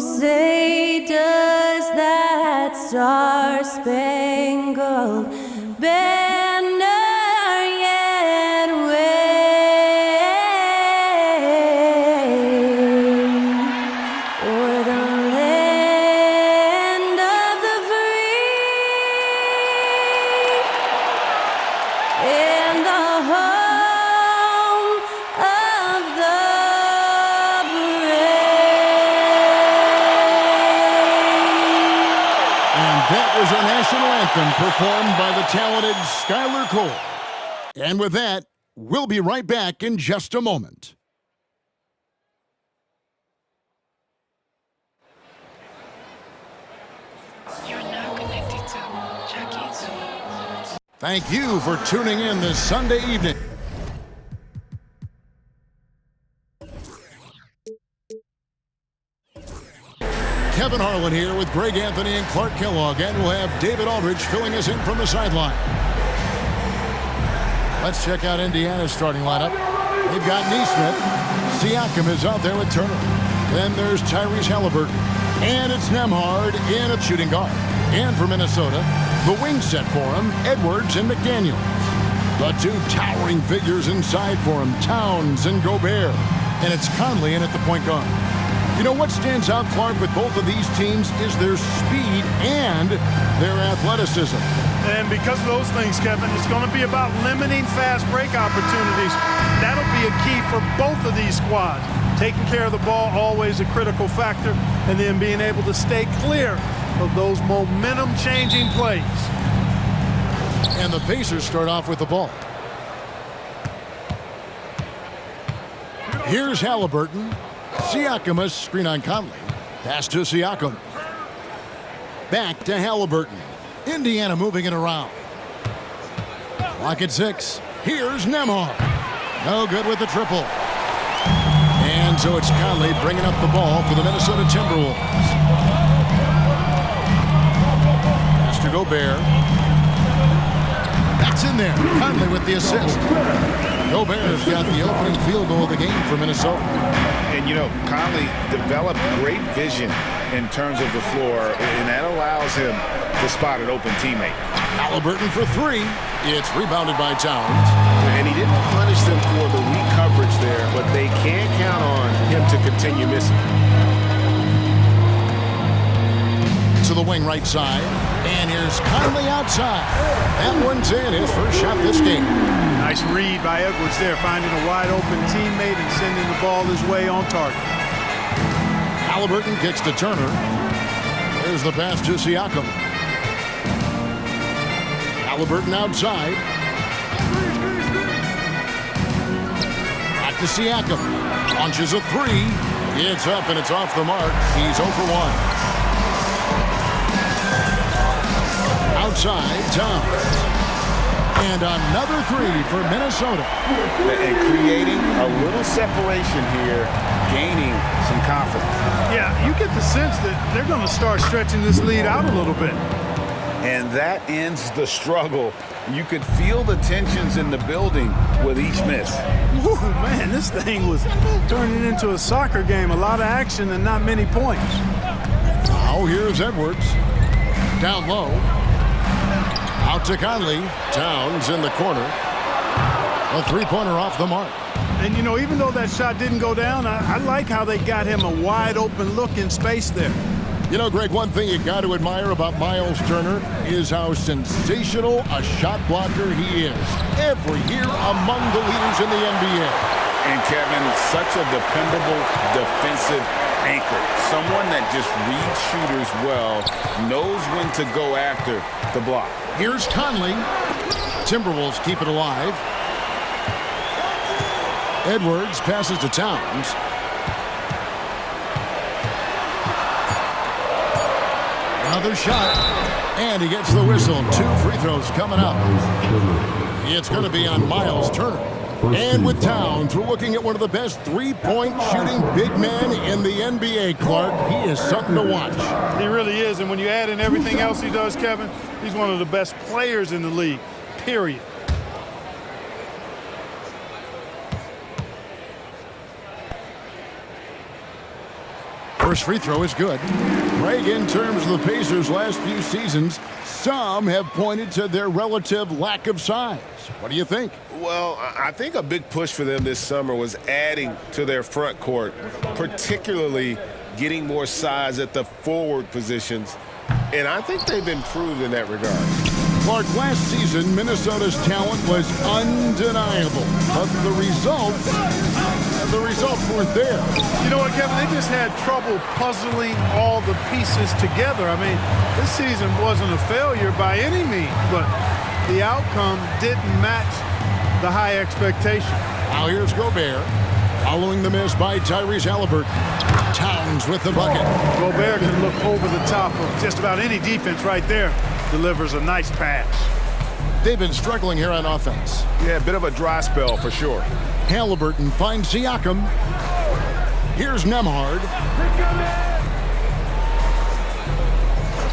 say does that star-spangled banner yet wave o'er the land of the free and the home of the That was our national anthem performed by the talented Skylar Cole. And with that, we'll be right back in just a moment. You're now connected to Jackie Zulu. Thank you for tuning in this Sunday evening. Kevin Harlan here with Greg Anthony and Clark Kellogg, and we'll have David Aldridge filling us in from the sideline. Let's check out Indiana's starting lineup. They've got Neesmith. Siakam is out there with Turner. Then there's Tyrese Halliburton. And it's Nembhard in a shooting guard. And for Minnesota, the wing set for him, Edwards and McDaniels. The two towering figures inside for him, Towns and Gobert. And it's Conley in at the point guard. You know what stands out, Clark, with both of these teams is their speed and their athleticism. And because of those things, Kevin, it's going to be about limiting fast break opportunities. That'll be a key for both of these squads. Taking care of the ball, always a critical factor, and then being able to stay clear of those momentum-changing plays. And the Pacers start off with the ball. Here's Halliburton. Siakam, a screen on Conley. Pass to Siakam. Back to Halliburton. Indiana moving it around. Clock at 6. Here's Nembhard. No good with the triple. And so it's Conley bringing up the ball for the Minnesota Timberwolves. Pass to Gobert. That's in there. Conley with the assist. Gobert's got the opening field goal of the game for Minnesota. And, you know, Conley developed great vision in terms of the floor, and that allows him to spot an open teammate. Halliburton for 3. It's rebounded by Towns. And he didn't punish them for the weak coverage there, but they can't count on him to continue missing. To the wing right side. And here's Conley outside. That one's in. His first shot this game. Nice read by Edwards there, finding a wide-open teammate and sending the ball his way on target. Halliburton kicks to Turner. There's the pass to Siakam. Halliburton outside. Back to Siakam. Launches a 3. It's up and it's off the mark. He's 0 for 1. Outside, Towns. And another 3 for Minnesota. And creating a little separation here, gaining some confidence. Yeah, you get the sense that they're going to start stretching this lead out a little bit. And that ends the struggle. You could feel the tensions in the building with each miss. Woo, man, this thing was turning into a soccer game. A lot of action and not many points. Now here's Edwards. Down low. Out to Conley. Towns in the corner. A three-pointer off the mark. And, you know, even though that shot didn't go down, I like how they got him a wide-open look in space there. You know, Greg, one thing you got to admire about Myles Turner is how sensational a shot blocker he is. Every year among the leaders in the NBA. And, Kevin, such a dependable defensive anchor. Someone that just reads shooters well, knows when to go after the block. Here's Conley. Timberwolves keep it alive. Edwards passes to Towns. Another shot. And he gets the whistle. 2 free throws coming up. It's going to be on Myles Turner. And with Towns, we're looking at one of the best three-point shooting big men in the NBA, Clark. He is something to watch. He really is. And when you add in everything else he does, Kevin, he's one of the best players in the league, period. First free throw is good. Greg, in terms of the Pacers' last few seasons, some have pointed to their relative lack of size. What do you think? Well, I think a big push for them this summer was adding to their front court, particularly getting more size at the forward positions. And I think they've improved in that regard. Clark, last season, Minnesota's talent was undeniable, but the results weren't there. You know what, Kevin? They just had trouble puzzling all the pieces together. I mean, this season wasn't a failure by any means, but the outcome didn't match the high expectation. Now here's Gobert, following the miss by Tyrese Haliburton. Towns with the bucket. Gobert can look over the top of just about any defense right there. Delivers a nice pass. They've been struggling here on offense. Yeah, a bit of a dry spell for sure. Haliburton finds Siakam. Here's Nembhard.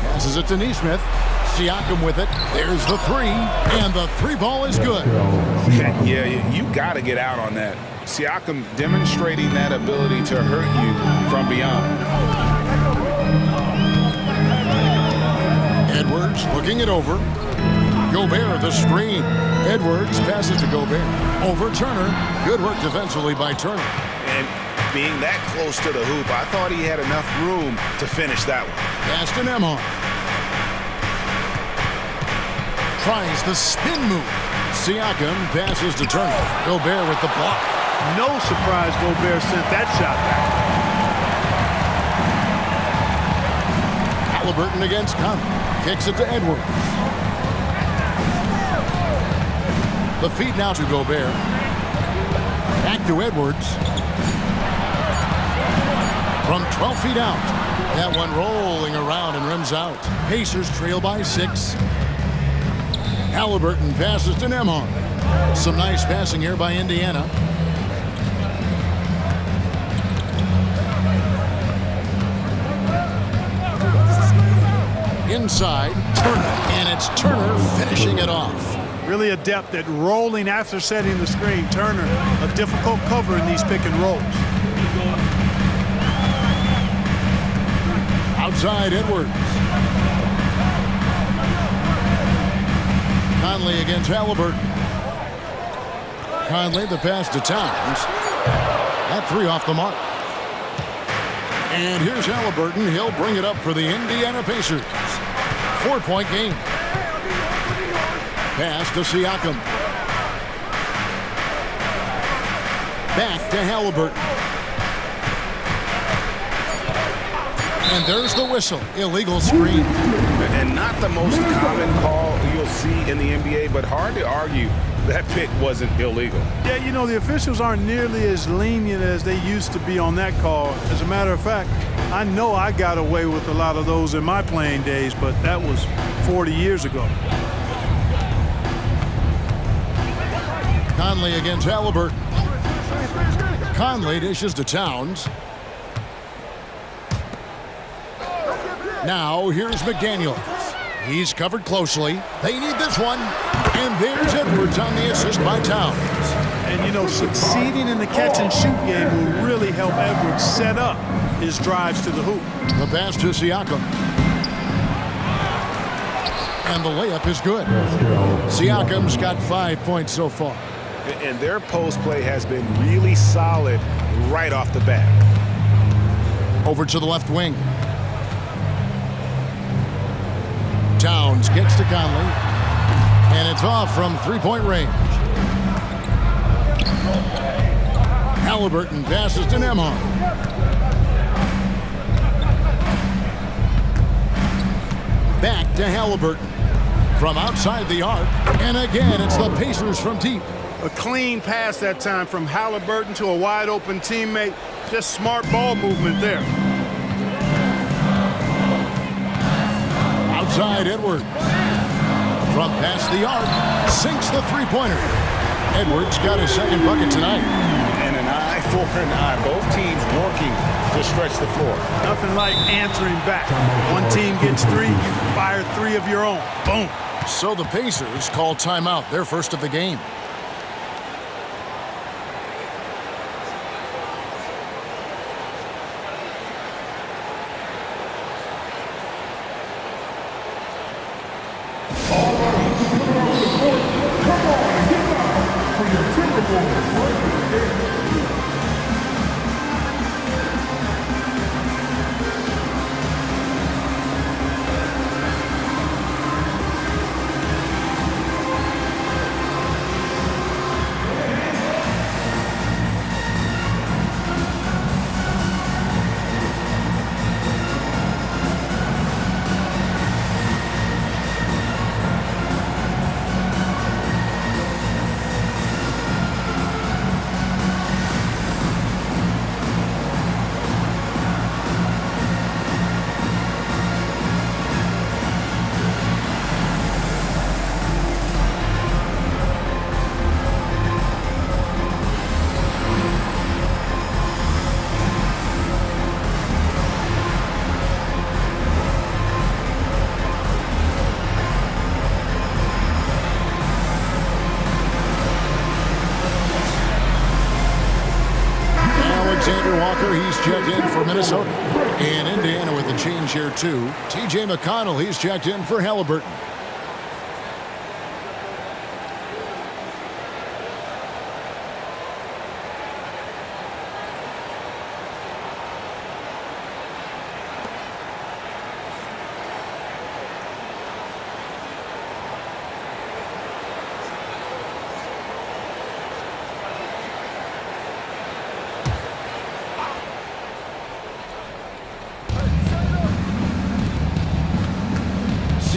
Passes it to Nesmith. Siakam with it. There's the three, and the three ball is good. Yeah, you got to get out on that. Siakam demonstrating that ability to hurt you from beyond. Edwards looking it over. Gobert the screen. Edwards passes to Gobert. Over Turner. Good work defensively by Turner. And being that close to the hoop, I thought he had enough room to finish that one. Pass to Nembhard. Tries the spin move. Siakam passes to Turner. Gobert with the block. No surprise Gobert sent that shot back. Haliburton against Conley. Kicks it to Edwards. The feed now to Gobert. Back to Edwards. From 12 feet out. That one rolling around and rims out. Pacers trail by 6. Haliburton passes to Nembhard. Some nice passing here by Indiana. Inside, Turner, and it's Turner finishing it off. Really adept at rolling after setting the screen. Turner, a difficult cover in these pick and rolls. Outside, Edwards. Conley against Haliburton. Conley, the pass to Towns. That three off the mark. And here's Haliburton. He'll bring it up for the Indiana Pacers. 4-point game. Pass to Siakam. Back to Haliburton. And there's the whistle. Illegal screen. And not the most common call you'll see in the NBA, but hard to argue that pick wasn't illegal. Yeah, you know, the officials aren't nearly as lenient as they used to be on that call. As a matter of fact, I know I got away with a lot of those in my playing days, but that was 40 years ago. Conley against Haliburton. Conley dishes to Towns. Now here's McDaniels. He's covered closely. They need this one. And there's Edwards on the assist by Towns. And, you know, succeeding in the catch-and-shoot game will really help Edwards set up his drives to the hoop. The pass to Siakam. And the layup is good. Siakam's got 5 points so far. And their post play has been really solid right off the bat. Over to the left wing. Towns gets to Conley. And it's off from three-point range. Haliburton passes to Nembhard. Back to Haliburton. From outside the arc. And again, it's the Pacers from deep. A clean pass that time from Haliburton to a wide-open teammate. Just smart ball movement there. Outside Edwards. From past the arc. Sinks the three-pointer. Edwards got his second bucket tonight. And an eye for an eye. Both teams working to stretch the floor. Nothing like answering back. One team gets three, you fire three of your own. Boom. So the Pacers call timeout, their first of the game. Alexander Walker, he's checked in for Minnesota. And Indiana with the change here, too. T.J. McConnell, he's checked in for Halliburton.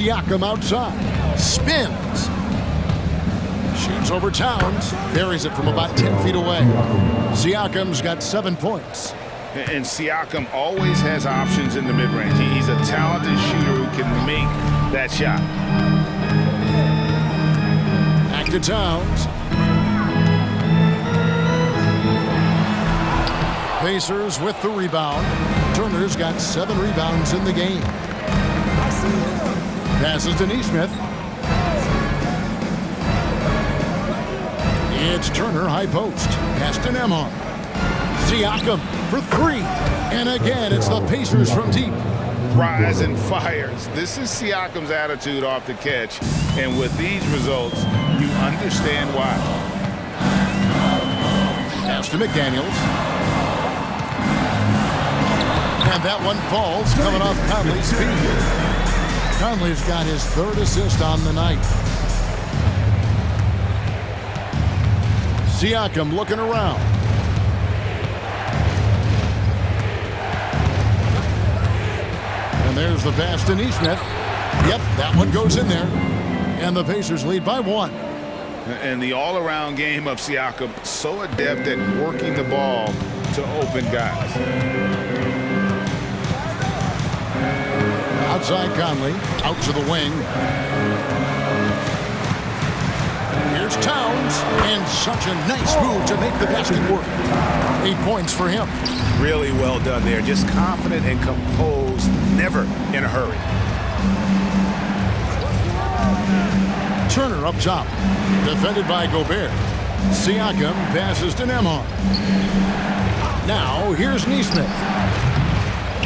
Siakam outside, spins, shoots over Towns, buries it from about 10 feet away. Siakam's got 7 points. And Siakam always has options in the mid-range. He's a talented shooter who can make that shot. Back to Towns. Pacers with the rebound. Turner's got 7 rebounds in the game. Passes to Neesmith. It's Turner, high post. Pass to Nembhard. Siakam for 3. And again, it's the Pacers from deep. Rise and fires. This is Siakam's attitude off the catch. And with these results, you understand why. Pass to McDaniels. And that one falls, coming off Conley's feet. Conley's got his 3rd assist on the night. Siakam looking around. And there's the pass to Neesmith. Yep, that one goes in there. And the Pacers lead by 1. And the all-around game of Siakam, so adept at working the ball to open guys. Outside Conley, out to the wing. Here's Towns, and such a nice move to make the basket work. 8 points for him. Really well done there. Just confident and composed, never in a hurry. Turner up top, defended by Gobert. Siakam passes to Nembhard. Now, here's Neesmith.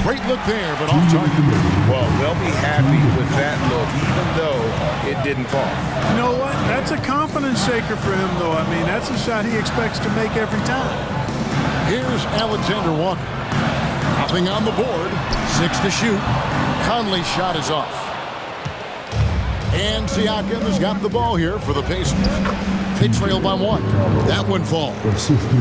Great look there, but off target. Well, they'll be happy with that look, even though it didn't fall. You know what? That's a confidence shaker for him, though. I mean, that's a shot he expects to make every time. Here's Alexander Walker. Nothing on the board. 6 to shoot. Conley's shot is off. And Siakam has got the ball here for the Pacers. They trail by 1. That one falls.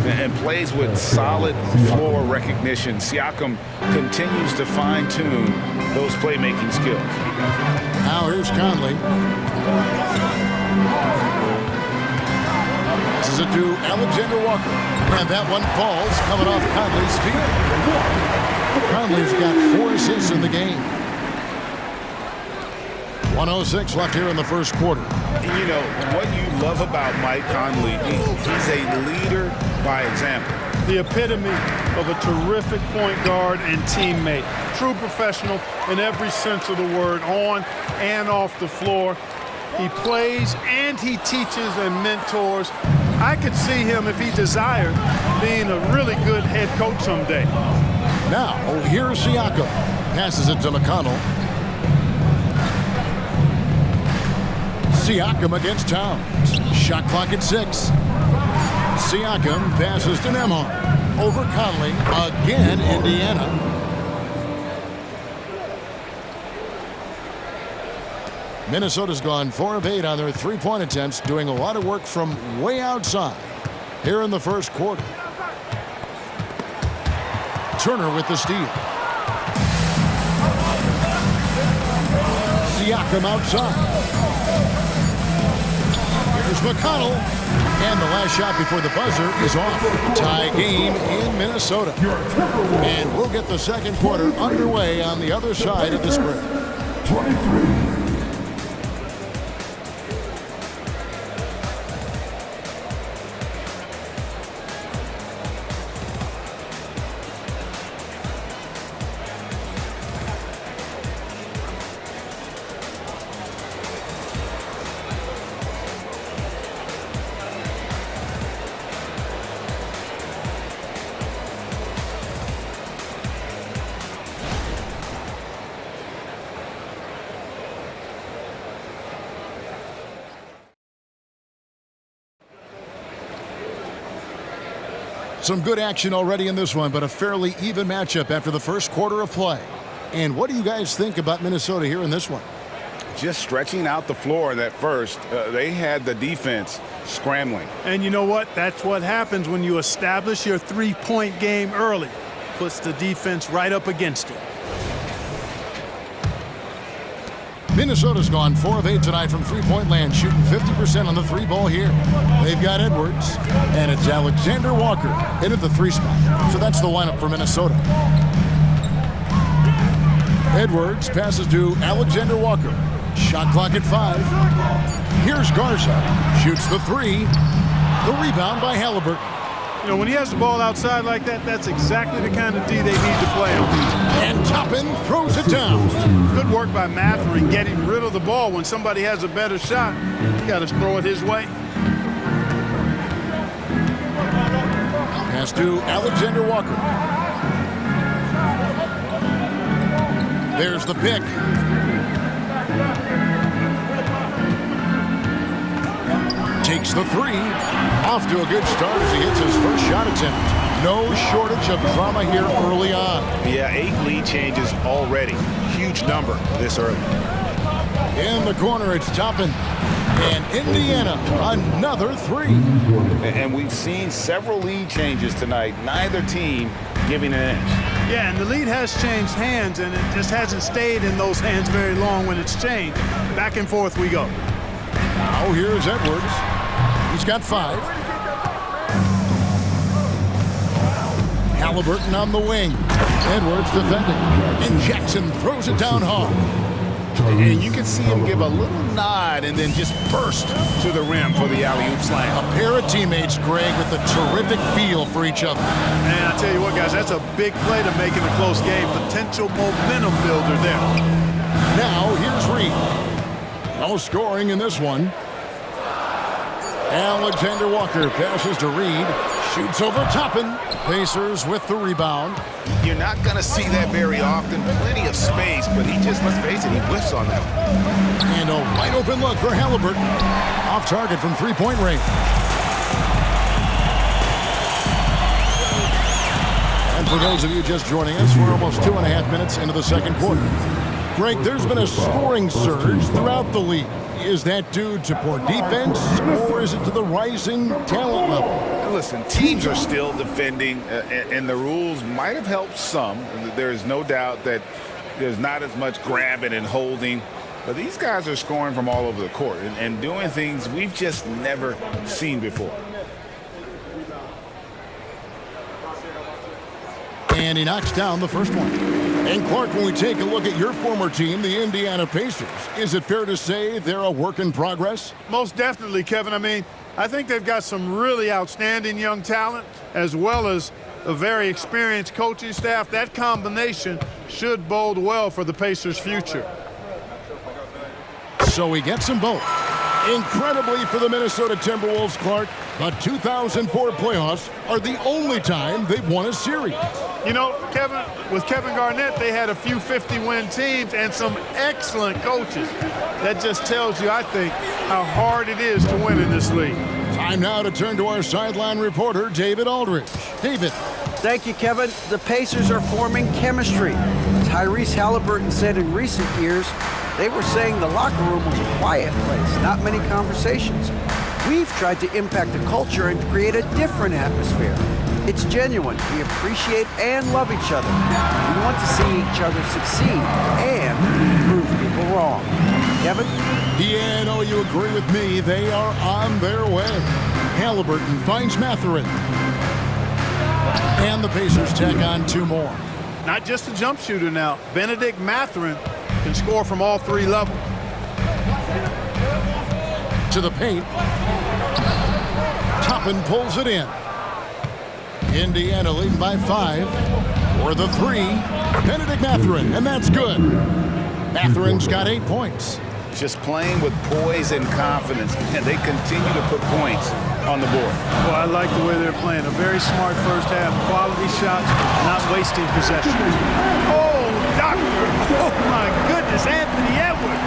And plays with solid floor recognition. Siakam continues to fine-tune those playmaking skills. Now here's Conley. This is it to Alexander Walker. And that one falls, coming off Conley's feet. Conley's got 4 assists in the game. 1:06 left here in the first quarter. You know, what you love about Mike Conley, he's a leader by example. The epitome of a terrific point guard and teammate. True professional in every sense of the word, on and off the floor. He plays and he teaches and mentors. I could see him, if he desired, being a really good head coach someday. Now, here's Siakam. Passes it to McConnell. Siakam against Towns. Shot clock at 6. Siakam passes to Nembhard. Over Conley. Again, Indiana. Minnesota's gone 4 of 8 on their three-point attempts, doing a lot of work from way outside here in the first quarter. Turner with the steal. Siakam outside. Here's McConnell. And the last shot before the buzzer is off. Tie game in Minnesota. And we'll get the second quarter underway on the other side of the spread. 23. Some good action already in this one, but a fairly even matchup after the first quarter of play. And what do you guys think about Minnesota here in this one? Just stretching out the floor that first. They had the defense scrambling. And you know what? That's what happens when you establish your three-point game early. Puts the defense right up against it. Minnesota's gone 4 of 8 tonight from three-point land, shooting 50% on the three ball here. They've got Edwards, and it's Alexander Walker into the 3 spot. So that's the lineup for Minnesota. Edwards passes to Alexander Walker. Shot clock at 5. Here's Garza. Shoots the 3. The rebound by Halliburton. You know, when he has the ball outside like that, that's exactly the kind of D they need to play on. And Toppin throws it down. Good work by Mathurin getting rid of the ball. When somebody has a better shot, you got to throw it his way. Pass to Alexander Walker. There's the pick. Takes the 3. Off to a good start as he hits his first shot attempt. No shortage of drama here early on. Yeah, 8 lead changes already. Huge number this early. In the corner, it's Toppin. And Indiana, another 3. And we've seen several lead changes tonight. Neither team giving an inch. Yeah, and the lead has changed hands, and it just hasn't stayed in those hands very long when it's changed. Back and forth we go. Now here's Edwards. He's got 5. Halliburton on the wing. Edwards defending. And Jackson throws it down hard. And you can see him give a little nod and then just burst to the rim for the alley-oop slam. A pair of teammates, Greg, with a terrific feel for each other. And I tell you what, guys, that's a big play to make in a close game. Potential momentum builder there. Now here's Reed. No scoring in this one. Alexander Walker passes to Reed. Shoots over Toppin. Pacers with the rebound. You're not going to see that very often. Plenty of space, but he just, let's face it, he whiffs on that one. And a wide open look for Halliburton. Off target from three-point range. And for those of you just joining us, we're almost 2.5 minutes into the second quarter. Greg, there's been a scoring surge throughout the league. Is that due to poor defense, or is it to the rising talent level? Listen, teams are still defending, and the rules might have helped some. There is no doubt that there's not as much grabbing and holding. But these guys are scoring from all over the court and doing things we've just never seen before. And he knocks down the first one. And Clark, when we take a look at your former team, the Indiana Pacers, is it fair to say they're a work in progress? Most definitely, Kevin. I mean, I think they've got some really outstanding young talent as well as a very experienced coaching staff. That combination should bode well for the Pacers' future. So he gets them both. Incredibly for the Minnesota Timberwolves, Clark, The 2004 playoffs are the only time they've won a series. You know, Kevin, with Kevin Garnett, they had a few 50-win teams and some excellent coaches. That just tells you, I think, how hard it is to win in this league. Time now to turn to our sideline reporter, David Aldridge. David. Thank you, Kevin. The Pacers are forming chemistry. Tyrese Halliburton said in recent years, they were saying the locker room was a quiet place, not many conversations. We've tried to impact the culture and create a different atmosphere. It's genuine. We appreciate and love each other. We want to see each other succeed and prove people wrong. Kevin? Yeah, I know you agree with me. They are on their way. Halliburton finds Mathurin. And the Pacers tack on 2 more. Not just a jump shooter now. Benedict Mathurin can score from all 3 levels. To the paint. Toppin pulls it in. Indiana leading by 5. For the 3, Benedict Mathurin, and that's good. Mathurin's got 8 points. Just playing with poise and confidence, and they continue to put points on the board. Well, I like the way they're playing. A very smart first half. Quality shots, not wasting possession. Oh, doctor! Oh, my goodness, Anthony Edwards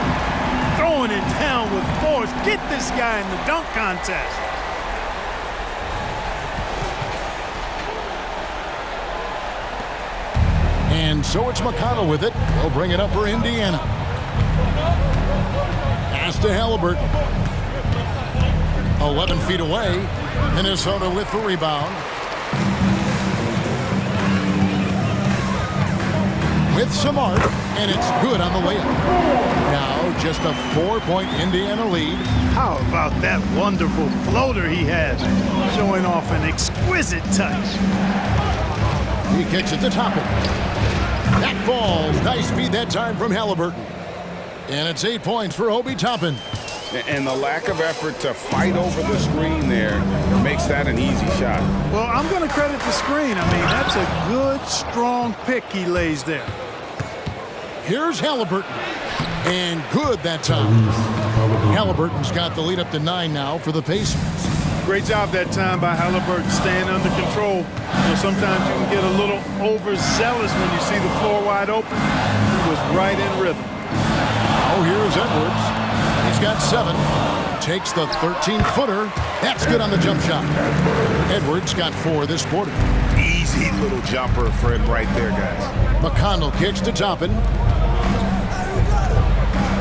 throwing it down with force. Get this guy in the dunk contest. And so it's McConnell with it. They'll bring it up for Indiana. Pass to Halliburton. 11 feet away. Minnesota with the rebound. With some art, and it's good on the layup. Now just a 4-point Indiana lead. How about that wonderful floater he has, showing off an exquisite touch. He kicks it to Toppin. That falls. Nice feed that time from Halliburton. And it's 8 points for Obi Toppin. And the lack of effort to fight over the screen there makes that an easy shot. Well, I'm going to credit the screen. I mean, that's a good, strong pick he lays there. Here's Halliburton. And good that time. Halliburton's got the lead up to 9 now for the Pacers. Great job that time by Halliburton, staying under control. You know, sometimes you can get a little overzealous when you see the floor wide open. He was right in rhythm. Oh, here's Edwards. He's got 7. Takes the 13-footer. That's good on the jump shot. Edwards got 4 this quarter. Easy little jumper for him right there, guys. McConnell kicks to Toppin.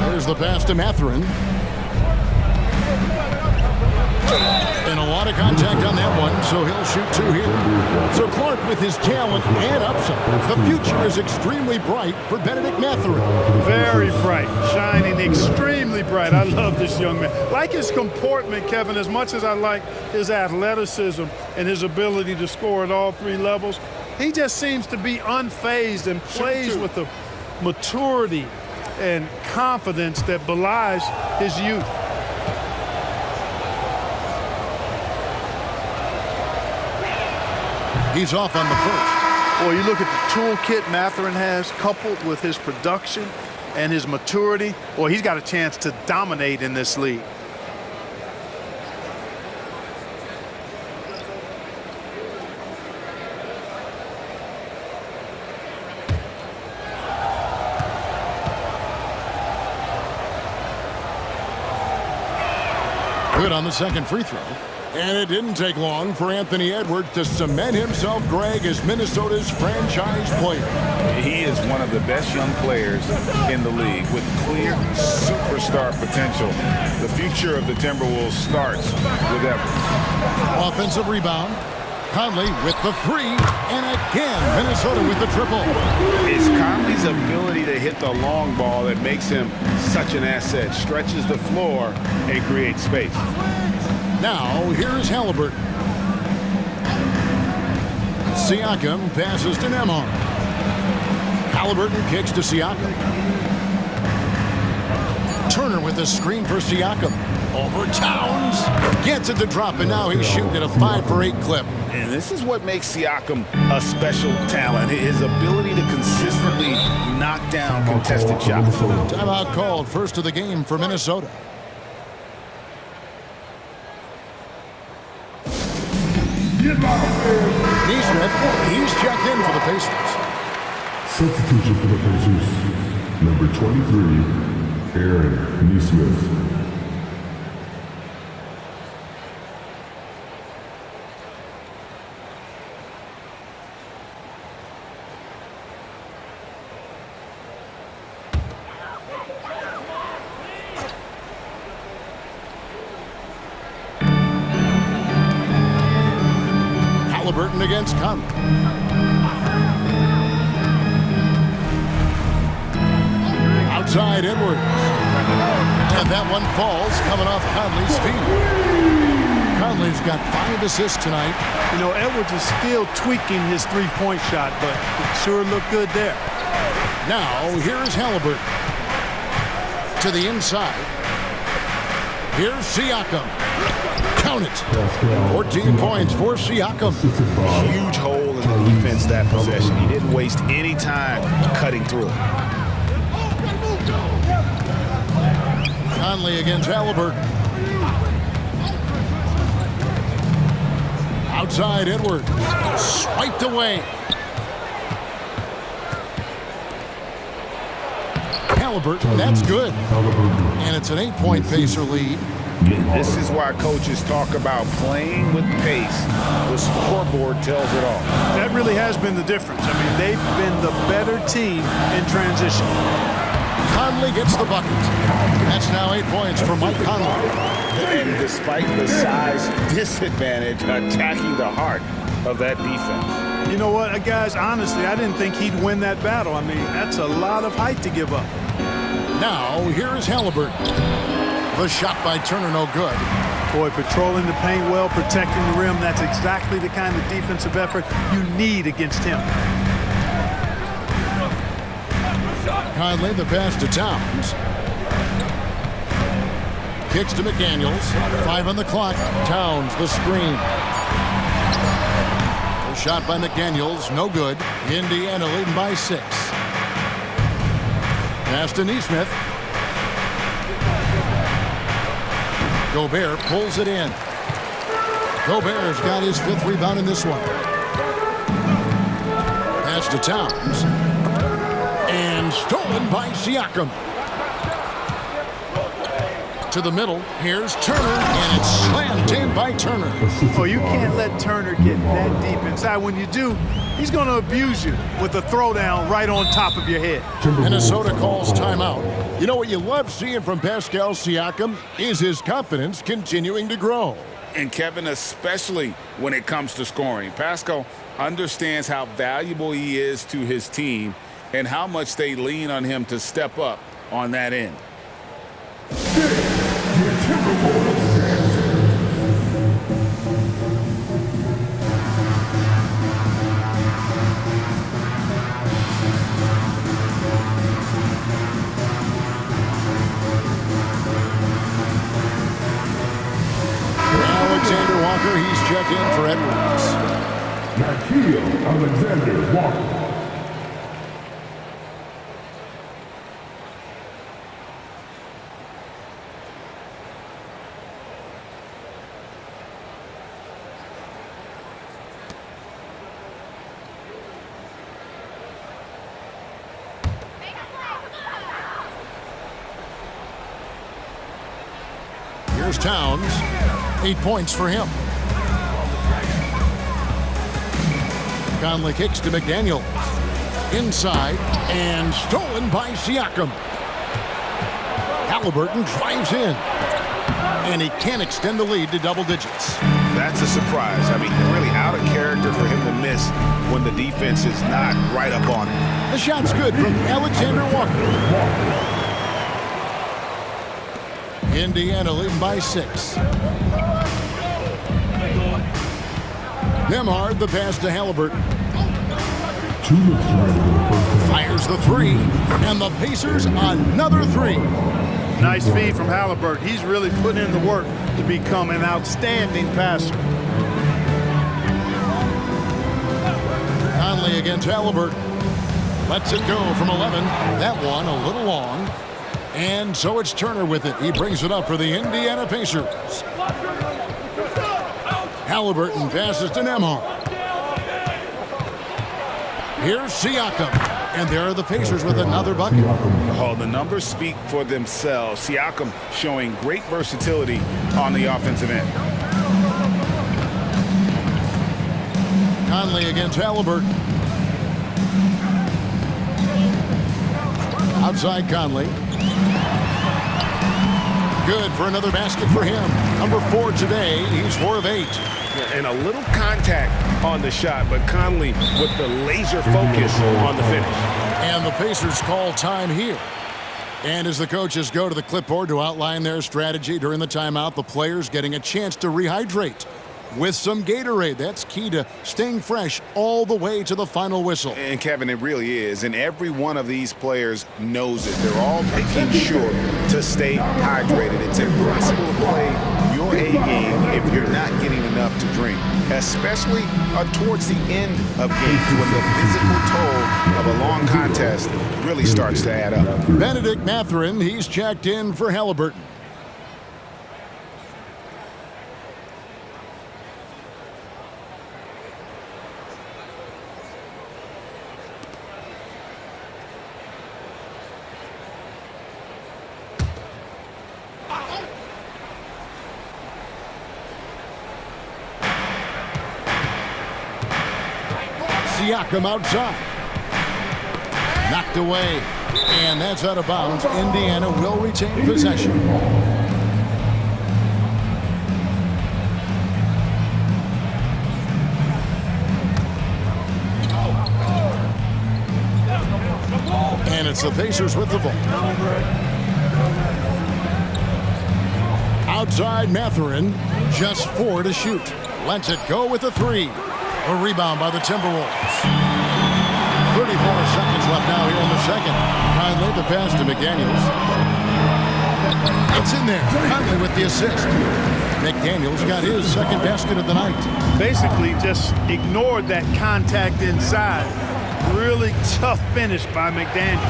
There's the pass to Mathurin. And a lot of contact on that one, so he'll shoot 2 here. So Clark, with his talent and upside, the future is extremely bright for Benedict Mathurin. Very bright, shining extremely bright. I love this young man. Like his comportment, Kevin, as much as I like his athleticism and his ability to score at all 3 levels, he just seems to be unfazed and plays with a maturity and confidence that belies his youth. He's off on the first. Well, you look at the toolkit Mathurin has, coupled with his production and his maturity. Well, he's got a chance to dominate in this league. Good on the second free throw. And it didn't take long for Anthony Edwards to cement himself, Greg, as Minnesota's franchise player. He is one of the best young players in the league with clear superstar potential. The future of the Timberwolves starts with Edwards. Offensive rebound. Conley with the 3, and again, Minnesota with the triple. It's Conley's ability to hit the long ball that makes him such an asset. Stretches the floor and creates space. Now, here's Halliburton. Siakam passes to Nembhard. Halliburton kicks to Siakam. Turner with the screen for Siakam. Over Towns. Gets it to drop, and now he's shooting at a 5 for 8 clip. And this is what makes Siakam a special talent. His ability to consistently knock down contested shots. Timeout called, first of the game for Minnesota. Neesmith, he's checked in for the Pacers. Substitution for the Pacers. Number 23, Aaron Neesmith. Halliburton against Conley. Outside Edwards. And that one falls coming off Conley's feet. Conley's got 5 assists tonight. You know, Edwards is still tweaking his three-point shot, but it sure looked good there. Now, here's Halliburton. To the inside. Here's Siakam. Count it. 14 points for Siakam. Huge hole in the defense that possession. He didn't waste any time cutting through it. Conley against Halliburton. Outside Edwards. Swiped away. Halliburton, that's good. And it's an 8-point Pacer lead. This is why coaches talk about playing with pace. The scoreboard tells it all. That really has been the difference. I mean, they've been the better team in transition. Conley gets the bucket. That's now 8 points for Mike Conley. And despite the size disadvantage, attacking the heart of that defense. You know what, guys, honestly, I didn't think he'd win that battle. I mean, that's a lot of height to give up. Now, here is Halliburton. The shot by Turner, no good. Boy, patrolling the paint well, protecting the rim, that's exactly the kind of defensive effort you need against him. Conley, the pass to Towns. Kicks to McDaniels. 5 on the clock. Towns, the screen. The shot by McDaniels, no good. Indiana leading by 6. Pass to Neesmith. Gobert pulls it in. Gobert's got his 5th rebound in this one. Pass to Towns. And stolen by Siakam. To the middle. Here's Turner, and it's slammed in by Turner. Oh, you can't let Turner get that deep inside. When you do, he's going to abuse you with a throwdown right on top of your head. Minnesota calls timeout. You know what you love seeing from Pascal Siakam is his confidence continuing to grow. And Kevin, especially when it comes to scoring. Pascal understands how valuable he is to his team and how much they lean on him to step up on that end. Alexander Walker, he's checked in for Edwards. Nickeil Alexander Walker. Here's Towns. 8 points for him. Conley kicks to McDaniels. Inside and stolen by Siakam. Halliburton drives in. And he can't extend the lead to double digits. That's a surprise. I mean, really out of character for him to miss when the defense is not right up on him. The shot's good from Alexander Walker. Indiana leading by 6. Nembhard, the pass to Halliburton. Fires the 3, and the Pacers another 3. Nice feed from Halliburton. He's really put in the work to become an outstanding passer. Conley against Halliburton. Lets it go from 11. That one a little long. And so it's Turner with it. He brings it up for the Indiana Pacers. Halliburton passes to Nembhard. Here's Siakam. And there are the Pacers with another bucket. Oh, the numbers speak for themselves. Siakam showing great versatility on the offensive end. Conley against Halliburton. Outside Conley. Good for another basket for him. Number 4 today. He's 4 of 8. And a little contact on the shot, but Conley with the laser focus on the finish. And the Pacers call time here. And as the coaches go to the clipboard to outline their strategy during the timeout, the players getting a chance to rehydrate with some Gatorade. That's key to staying fresh all the way to the final whistle. And Kevin, it really is. And every one of these players knows it. They're all making sure to stay hydrated. It's impossible to play your A game if you're not getting enough to drink, especially towards the end of games when the physical toll of a long contest really starts to add up. Benedict Mathurin, he's checked in for Halliburton. Siakam outside. Knocked away. And that's out of bounds. Indiana will retain possession. And it's the Pacers with the ball. Outside Mathurin. Just 4 to shoot. Lets it go with a 3. A rebound by the Timberwolves. 34 seconds left now here in the second. Conley the pass to McDaniels. It's in there. Conley with the assist. McDaniels got his second basket of the night. Basically just ignored that contact inside. Really tough finish by McDaniels.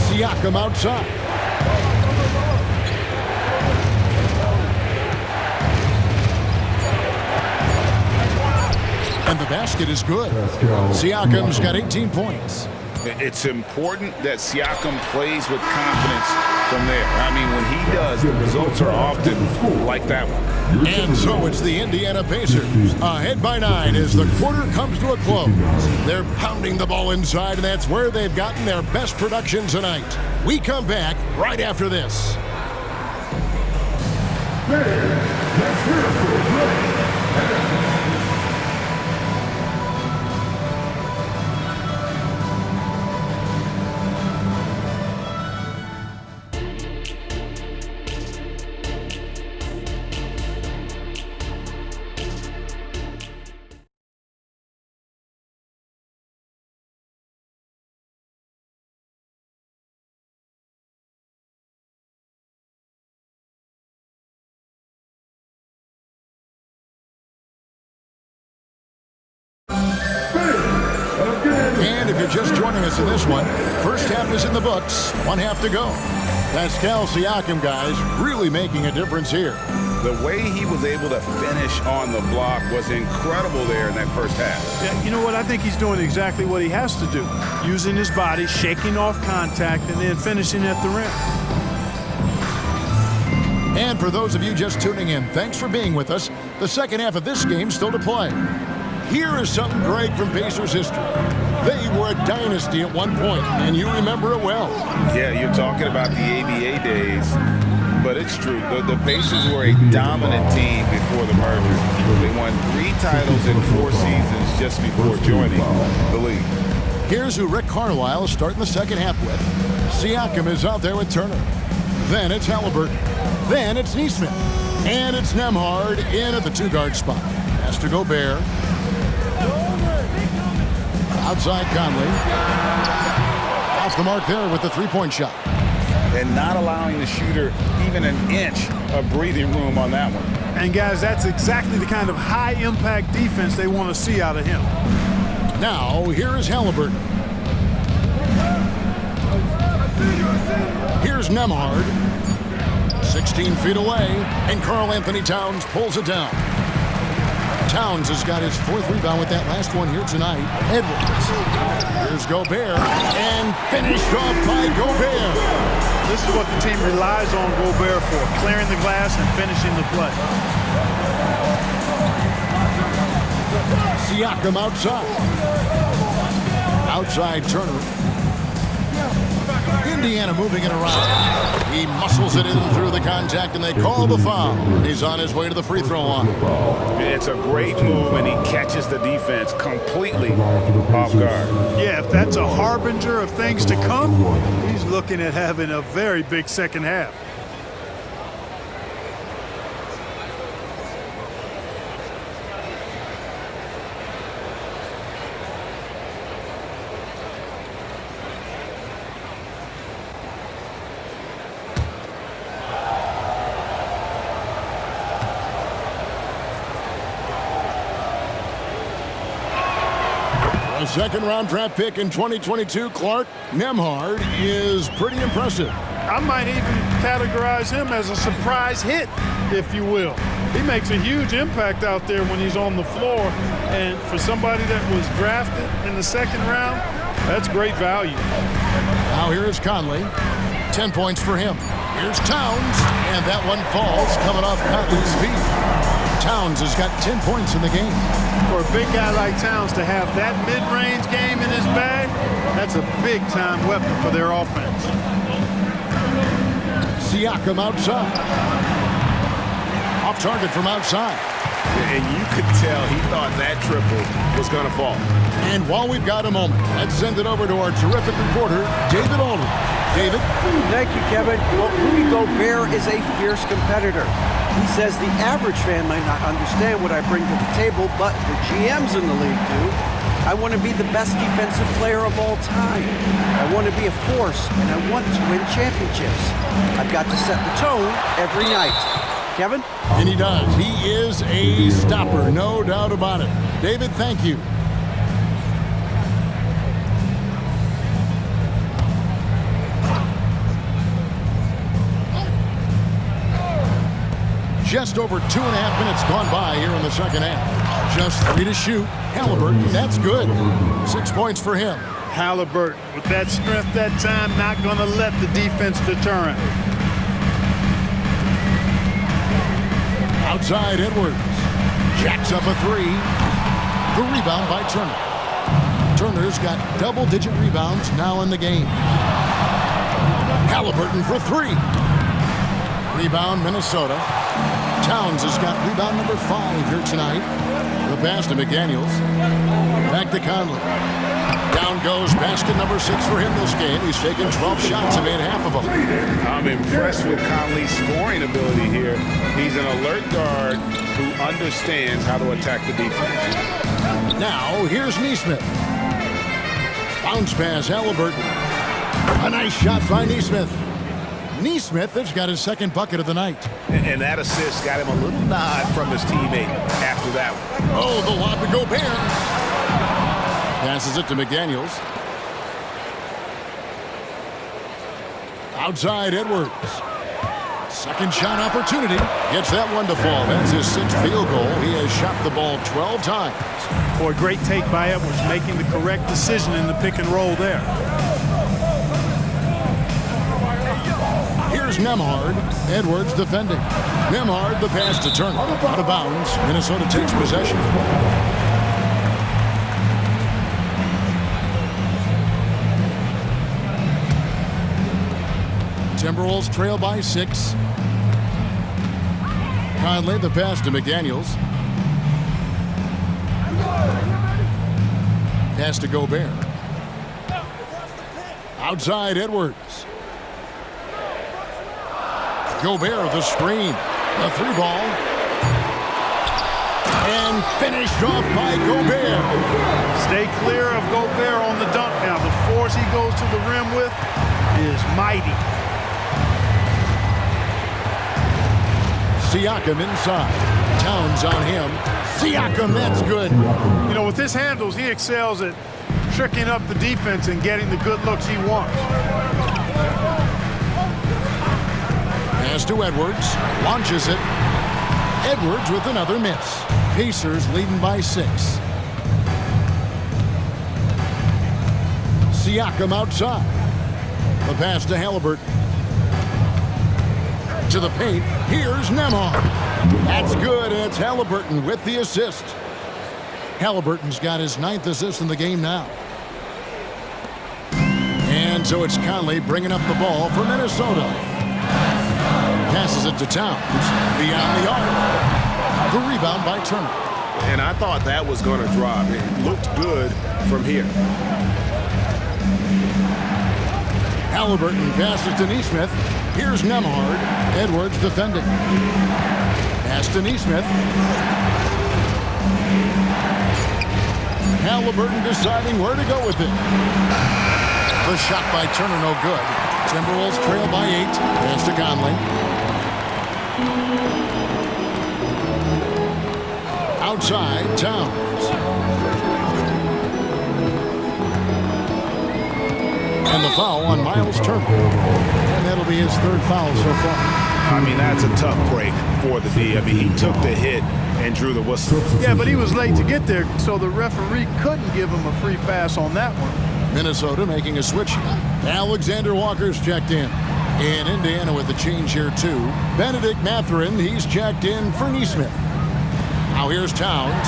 Siakam outside. And the basket is good. Siakam's got 18 points. It's important that Siakam plays with confidence from there. I mean, when he does, the results are often like that one. And so it's the Indiana Pacers ahead by 9 as the quarter comes to a close. They're pounding the ball inside, and that's where they've gotten their best production tonight. We come back right after this. Let's hear it for a break. And if you're just joining us in this one, first half is in the books, 1 half to go. Pascal Siakam, guys, really making a difference here. The way he was able to finish on the block was incredible there in that first half. Yeah, you know what? I think he's doing exactly what he has to do. Using his body, shaking off contact, and then finishing at the rim. And for those of you just tuning in, thanks for being with us. The second half of this game still to play. Here is something great from Pacers history. They were a dynasty at one point, and you remember it well. Yeah, you're talking about the ABA days, but it's true. The Pacers were a dominant team before the merger. They won 3 titles in 4 seasons just before joining the league. Here's who Rick Carlisle is starting the second half with. Siakam is out there with Turner. Then it's Halliburton. Then it's Nesmith. And it's Nembhard in at the 2-guard spot. Has to Gobert. Outside Conley. Off the mark there with the 3-point shot. And not allowing the shooter even an inch of breathing room on that one. And guys, that's exactly the kind of high-impact defense they want to see out of him. Now, here is Halliburton. Here's Nembhard. 16 feet away, and Karl Anthony Towns pulls it down. Towns has got his 4th rebound with that last one here tonight. Edwards. Here's Gobert, and finished off by Gobert. This is what the team relies on Gobert for, clearing the glass and finishing the play. Siakam outside. Outside Turner. Indiana moving it around. He muscles it in through the contact, and they call the foul. He's on his way to the free throw line. It's a great move, and he catches the defense completely off guard. Yeah, if that's a harbinger of things to come, he's looking at having a very big second half. A second-round draft pick in 2022, Clark Nembhard, is pretty impressive. I might even categorize him as a surprise hit, if you will. He makes a huge impact out there when he's on the floor, and for somebody that was drafted in the second round, that's great value. Now here is Conley. 10 points for him. Here's Towns, and that one falls coming off Conley's feet. Towns has got 10 points in the game. For a big guy like Towns to have that mid-range game in his bag, that's a big-time weapon for their offense. Siakam outside. Off target from outside. And you could tell he thought that triple was going to fall. And while we've got a moment, let's send it over to our terrific reporter, David Aldridge. David? Thank you, Kevin. Well, Rudy Gobert is a fierce competitor. He says the average fan might not understand what I bring to the table, but the GMs in the league do. I want to be the best defensive player of all time. I want to be a force, and I want to win championships. I've got to set the tone every night. Kevin? And he does. He is a stopper, no doubt about it. David, thank you. Just over 2.5 minutes gone by here in the second half. Just 3 to shoot. Halliburton, that's good. 6 points for him. Halliburton, with that strength that time, not going to let the defense deter him. Outside Edwards. Jacks up a 3. The rebound by Turner. Turner's got double-digit rebounds now in the game. Halliburton for 3. Rebound Minnesota. Towns has got rebound number 5 here tonight. The pass to McDaniels. Back to Conley. Down goes basket number 6 for him this game. He's taken 12 shots and made half of them. I'm impressed with Conley's scoring ability here. He's an alert guard who understands how to attack the defense. Now, here's Nesmith. Bounce pass, Halliburton. A nice shot by Nesmith. Nesmith has got his second bucket of the night. And that assist got him a little nod from his teammate after that one. Oh, the lob to Gobert. Passes it to McDaniels. Outside Edwards. Second shot opportunity. Gets that one to fall. That's his 6th field goal. He has shot the ball 12 times. Boy, great take by Edwards, making the correct decision in the pick and roll there. Here's Nembhard. Edwards defending. Nembhard, the pass to Turner. Out of bounds. Minnesota takes possession. Timberwolves trail by 6. Conley, the pass to McDaniels. Pass to Gobert. Outside Edwards. Gobert, the screen. The 3-ball. And finished off by Gobert. Stay clear of Gobert on the dunk now. The force he goes to the rim with is mighty. Siakam inside. Towns on him. Siakam, that's good. You know, with his handles, he excels at tricking up the defense and getting the good looks he wants. Pass to Edwards. Launches it. Edwards with another miss. Pacers leading by 6. Siakam outside. The pass to Halliburton. To the paint. Here's Nembhard. That's good, and it's Halliburton with the assist. Halliburton's got his 9th assist in the game now. And so it's Conley bringing up the ball for Minnesota. Passes it to Towns. Beyond the arc. The rebound by Turner. And I thought that was going to drop. It looked good from here. Halliburton passes to Neesmith. Here's Nembhard. Edwards defending. Pass to Neesmith. Halliburton deciding where to go with it. The shot by Turner, no good. Timberwolves trail by 8. Pass to Conley. Outside, Towns. And the foul on Miles Turner. And that'll be his 3rd foul so far. I mean, that's a tough break for the D. I mean, he took the hit and drew the whistle. Yeah, but he was late to get there, so the referee couldn't give him a free pass on that one. Minnesota making a switch. Alexander Walker's checked in. And Indiana with the change here, too. Benedict Mathurin, he's checked in for Neesmith. Now here's Towns.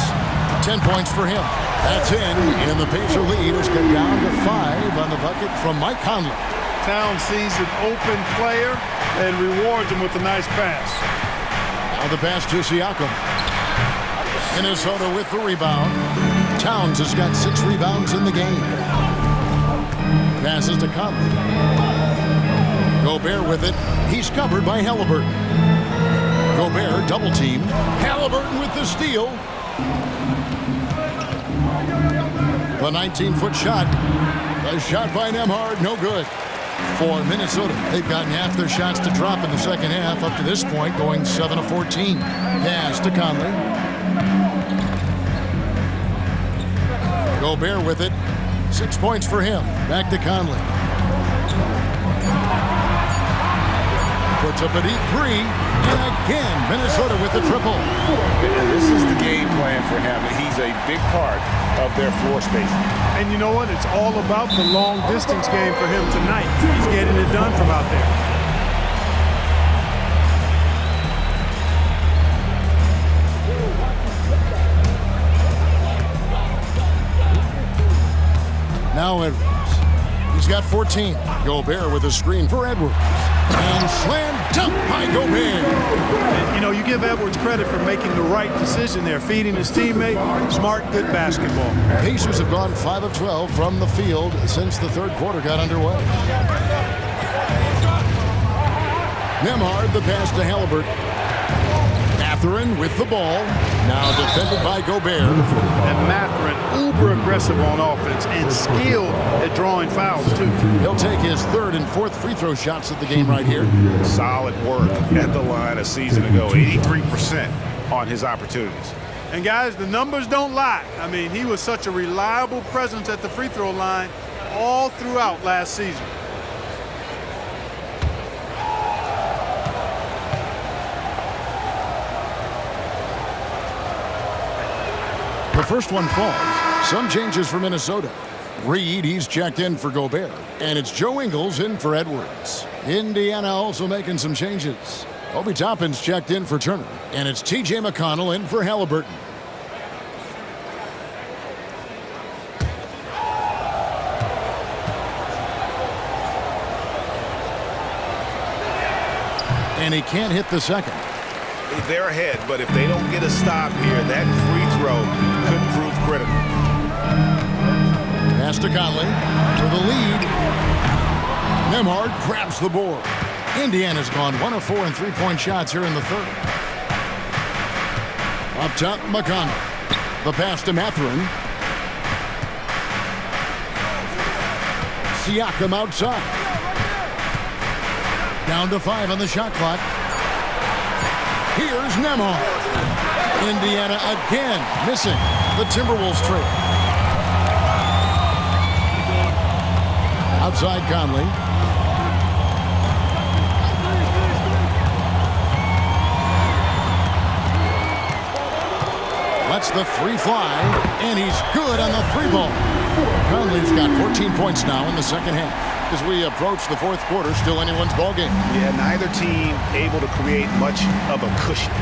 10 points for him. That's in, and the Pacer lead is cut down to 5 on the bucket from Mike Conley. Towns sees an open player and rewards him with a nice pass. Now the pass to Siakam. Minnesota with the rebound. Towns has got 6 rebounds in the game. Passes to Conley. Gobert with it. He's covered by Halliburton. Gobert double teamed. Halliburton with the steal. The 19-foot shot. The shot by Nembhard, no good. For Minnesota, they've gotten half their shots to drop in the second half up to this point, going 7 of 14. Pass to Conley. Gobert with it. 6 points for him. Back to Conley. Puts up a deep 3. And again, Minnesota with the triple. And this is the game plan for him. He's a big part of their floor spacing. And you know what? It's all about the long distance game for him tonight. He's getting it done from out there. Now Edwards. He's got 14. Gobert with a screen for Edwards. And slam dunk by Gobert. You know, you give Edwards credit for making the right decision there, feeding his teammate. Smart, good basketball. Pacers have gone 5 of 12 from the field since the 3rd quarter got underway. Nembhard, the pass to Halliburton. Mathurin with the ball. Now defended by Gobert. And Mathurin, uber aggressive on offense and skilled at drawing fouls, too. He'll take his 3rd and 4th free throw shots of the game right here. Solid work at the line a season ago. 83% on his opportunities. And, guys, the numbers don't lie. I mean, he was such a reliable presence at the free throw line all throughout last season. The first one falls. Some changes for Minnesota. Reed, he's checked in for Gobert. And it's Joe Ingles in for Edwards. Indiana also making some changes. Obi Toppin's checked in for Turner. And it's T.J. McConnell in for Halliburton. And he can't hit the second. They're ahead, but if they don't get a stop here, that free throw could prove critical. Pass to Conley for the lead. Nembhard grabs the board. Indiana's gone 1 of 4 in three-point shots here in the 3rd. Up top, McConnell. The pass to Mathurin. Siakam outside. Down to 5 on the shot clock. Here's Nembhard. Indiana again missing the Timberwolves trail. Outside Conley. Lets the three fly, and he's good on the three ball. Conley's got 14 points now in the second half. As we approach the fourth quarter, still anyone's ball game. Yeah, neither team able to create much of a cushion.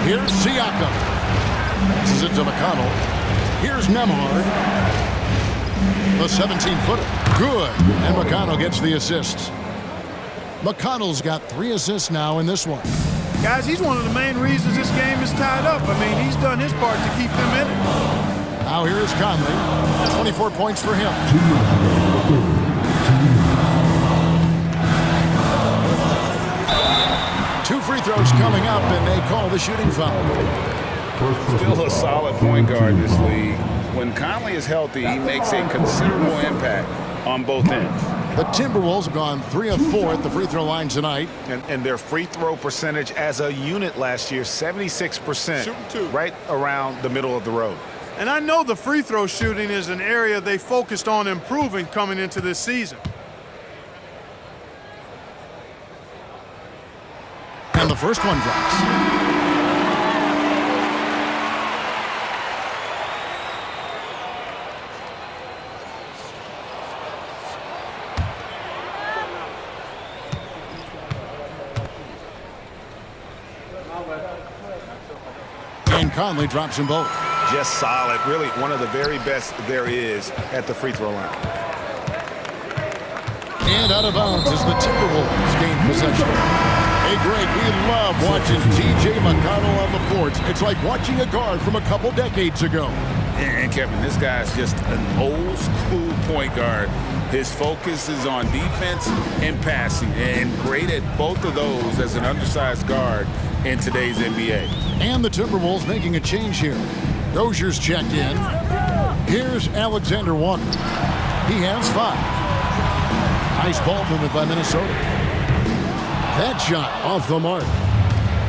Here's Siakam. Passes it to McConnell. Here's Nembhard. The 17-footer. Good. And McConnell gets the assists. McConnell's got 3 assists now in this one. Guys, he's one of the main reasons this game is tied up. I mean, he's done his part to keep them in it. Now here's Conley. 24 points for him. Two free throws coming up, and they call the shooting foul. Still a solid point guard in this league. When Conley is healthy, he makes a considerable impact on both ends. The Timberwolves have gone 3 of 4 at the free throw line tonight. And their free throw percentage as a unit last year, 76%, right around the middle of the road. And I know the free throw shooting is an area they focused on improving coming into this season. And the first one drops. And Conley drops them both. Just solid. Really one of the very best there is at the free throw line. And out of bounds as the Timberwolves gain possession. Hey, Greg, we love watching T.J. McConnell on the court. It's like watching a guard from a couple decades ago. And Kevin, this guy's just an old school point guard. His focus is on defense and passing, and great at both of those as an undersized guard in today's NBA. And the Timberwolves making a change here. Rozier's checked in. Here's Alexander Walker. He has 5. Nice ball movement by Minnesota. That shot off the mark.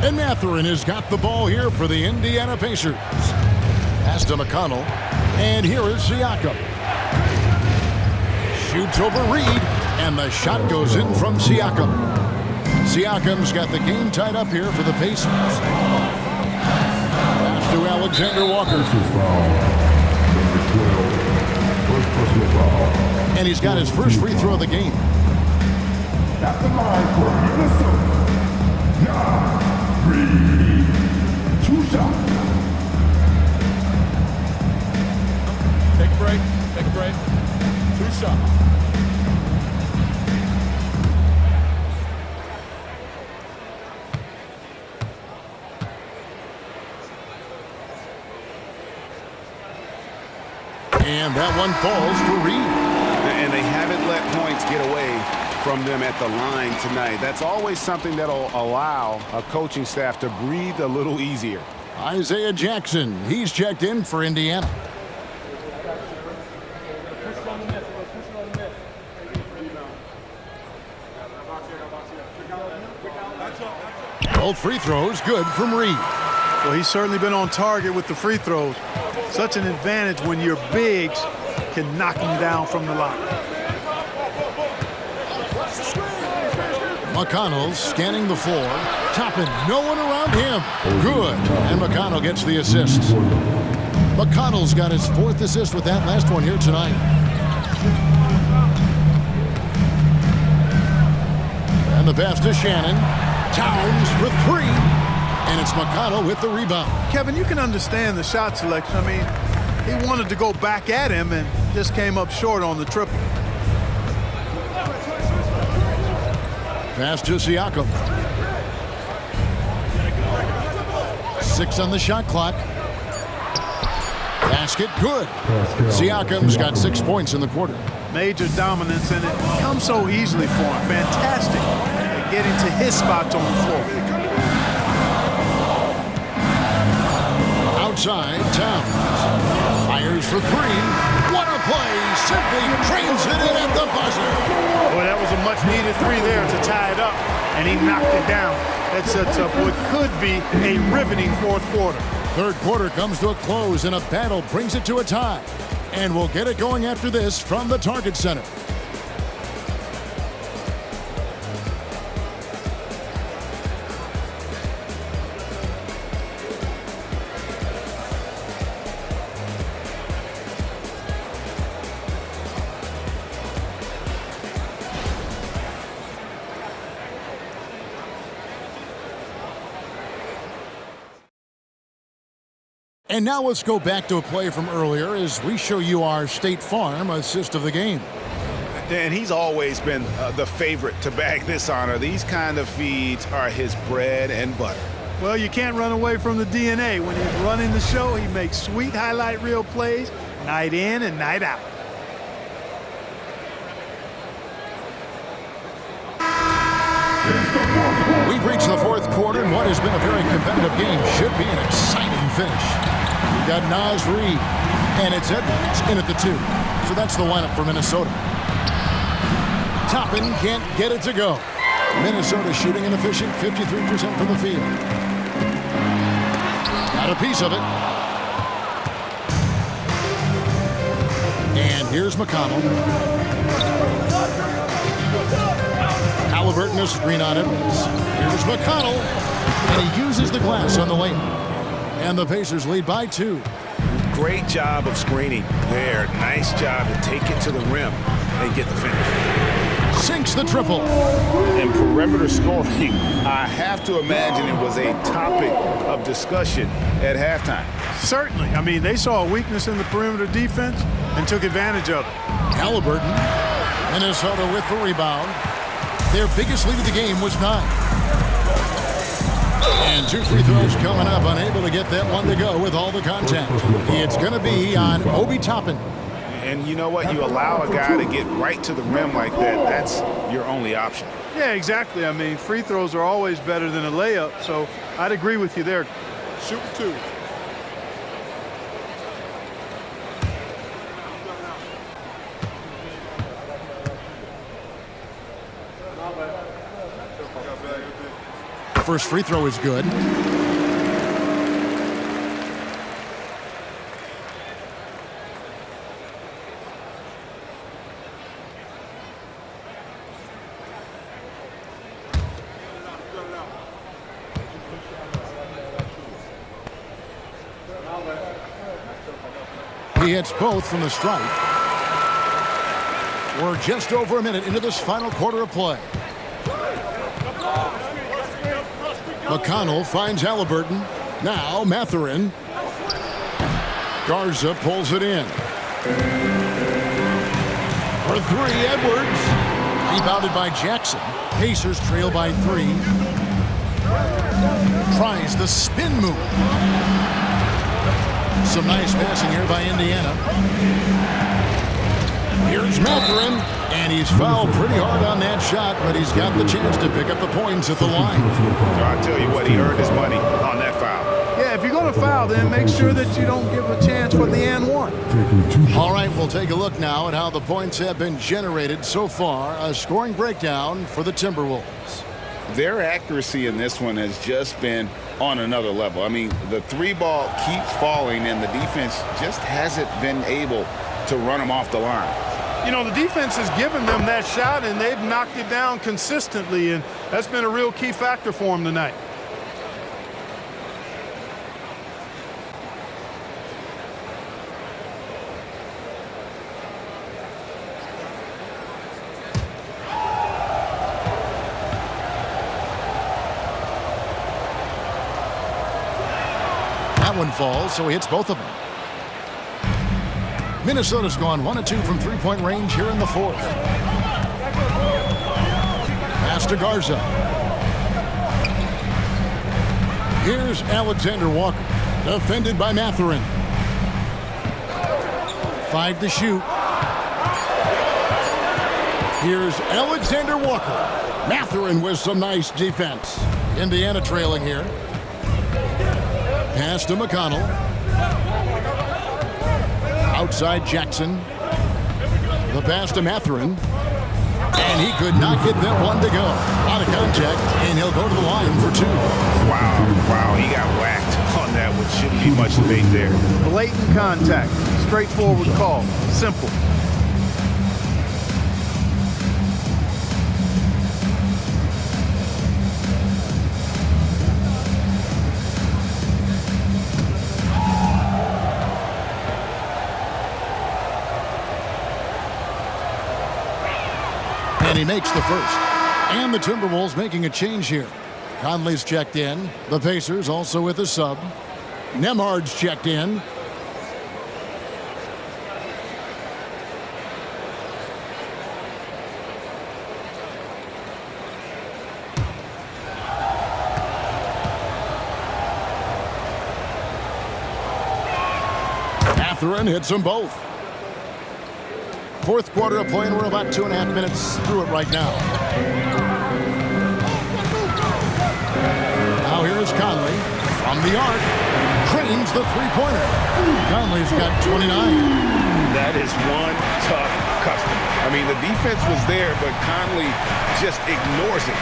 And Mathurin has got the ball here for the Indiana Pacers. Pass to McConnell. And here is Siakam. Shoots over Reed. And the shot goes in from Siakam. Siakam's got the game tied up here for the Pacers. Pass to Alexander Walker. And he's got his first free throw of the game. At the line for Minnesota. Now, Reed. 2 shots. Take a break. Take a break. 2 shots. And that one falls for Reed. And they haven't let points get away from them at the line tonight. That's always something that'll allow a coaching staff to breathe a little easier. Isaiah Jackson, he's checked in for Indiana. Both free throws good from Reed. Well, he's certainly been on target with the free throws. Such an advantage when your bigs can knock him down from the line. McConnell scanning the floor. Toppin, no one around him. Good. And McConnell gets the assist. McConnell's got his 4th assist with that last one here tonight. And the pass to Shannon. Towns for 3. And it's McConnell with the rebound. Kevin, you can understand the shot selection. I mean, he wanted to go back at him and just came up short on the triple. Pass to Siakam. 6 on the shot clock. Basket good. Siakam's got 6 points in the quarter. Major dominance, and it comes so easily for him. Fantastic at getting to his spots on the floor. Outside, Towns fires for 3. What a play! Simply trains it in at the buzzer. Boy, that was a much-needed 3 there to tie it up, and he knocked it down. That sets up what could be a riveting fourth quarter. Third quarter comes to a close, and a battle brings it to a tie. And we'll get it going after this from the Target Center. And now let's go back to a play from earlier as we show you our State Farm assist of the game. And he's always been the favorite to bag this honor. These kind of feeds are his bread and butter. Well, you can't run away from the DNA. When he's running the show, he makes sweet highlight reel plays night in and night out. We've reached the fourth quarter, and what has been a very competitive game should be an exciting finish. We've got Naz Reid, and it's Edwards in at the 2. So that's the lineup for Minnesota. Toppin can't get it to go. Minnesota shooting an efficient 53% from the field. Got a piece of it. And here's McConnell. Halliburton, a screen on Edwards. Here's McConnell, and he uses the glass on the lane. And the Pacers lead by 2. Great job of screening there. Nice job to take it to the rim and get the finish. Sinks the triple. And perimeter scoring, I have to imagine it was a topic of discussion at halftime. Certainly. I mean, they saw a weakness in the perimeter defense and took advantage of it. Halliburton, Minnesota with the rebound. Their biggest lead of the game was 9. And 2 free throws coming up, unable to get that one to go with all the contact. It's going to be on Obi Toppin. And you know what? You allow a guy to get right to the rim like that, that's your only option. Yeah, exactly. I mean, free throws are always better than a layup, so I'd agree with you there. Shoot 2. First free throw is good. He hits both from the stripe. We're just over a minute into this final quarter of play. McConnell finds Halliburton. Now Mathurin. Garza pulls it in. For 3, Edwards. Rebounded by Jackson. Pacers trail by 3. Tries the spin move. Some nice passing here by Indiana. Here's Mathurin, and he's fouled pretty hard on that shot, but he's got the chance to pick up the points at the line. So I tell you what, he earned his money on that foul. Yeah, if you're going to foul, then make sure that you don't give a chance for the and 1. All right, we'll take a look now at how the points have been generated so far. A scoring breakdown for the Timberwolves. Their accuracy in this one has just been on another level. I mean, the 3-ball keeps falling, and the defense just hasn't been able to run them off the line. You know, the defense has given them that shot, and they've knocked it down consistently, and that's been a real key factor for them tonight. That one falls, so he hits both of them. Minnesota's gone 1 of 2 from three-point range here in the 4th. Pass to Garza. Here's Alexander Walker, defended by Mathurin. 5 to shoot. Here's Alexander Walker. Mathurin with some nice defense. Indiana trailing here. Pass to McConnell. Outside Jackson. The pass to Mathurin. And he could not get that one to go. Out of contact, and he'll go to the line for 2. Wow, he got whacked on that one. Shouldn't be much debate there. Blatant contact. Straightforward call. Simple. And he makes the first. And the Timberwolves making a change here. Conley's checked in. The Pacers also with a sub. Nemhard's checked in. Catherine hits them both. Fourth quarter of play, and we're about 2.5 minutes through it right now. Now here's Conley from the arc. Cranes the three-pointer. Conley's got 29. That is one tough customer. I mean, the defense was there, but Conley just ignores it.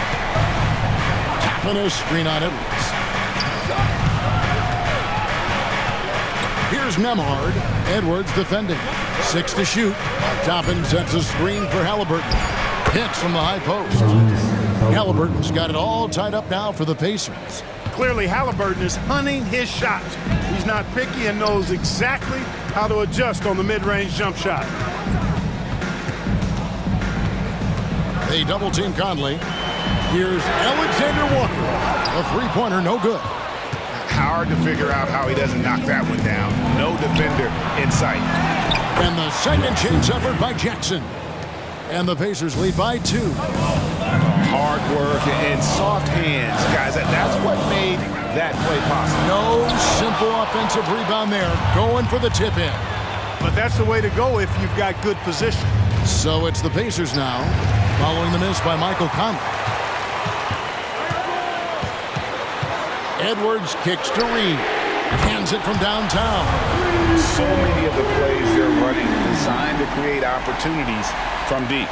Tapping a screen on Edwards. Here's Nembhard. Edwards defending. 6 to shoot. Toppin sets a screen for Halliburton. Hits from the high post. Halliburton's got it all tied up now for the Pacers. Clearly, Halliburton is hunting his shots. He's not picky and knows exactly how to adjust on the mid-range jump shot. They double-team Conley. Here's Alexander Walker. A three-pointer, no good. Hard to figure out how he doesn't knock that one down. No defender in sight. And the second chance effort by Jackson. And the Pacers lead by 2. Hard work and soft hands, guys. That's what made that play possible. No simple offensive rebound there. Going for the tip in. But that's the way to go if you've got good position. So it's the Pacers now, following the miss by Michael Conley. Edwards kicks to Reed. Hands it from downtown. So many of the plays they're running designed to create opportunities from deep.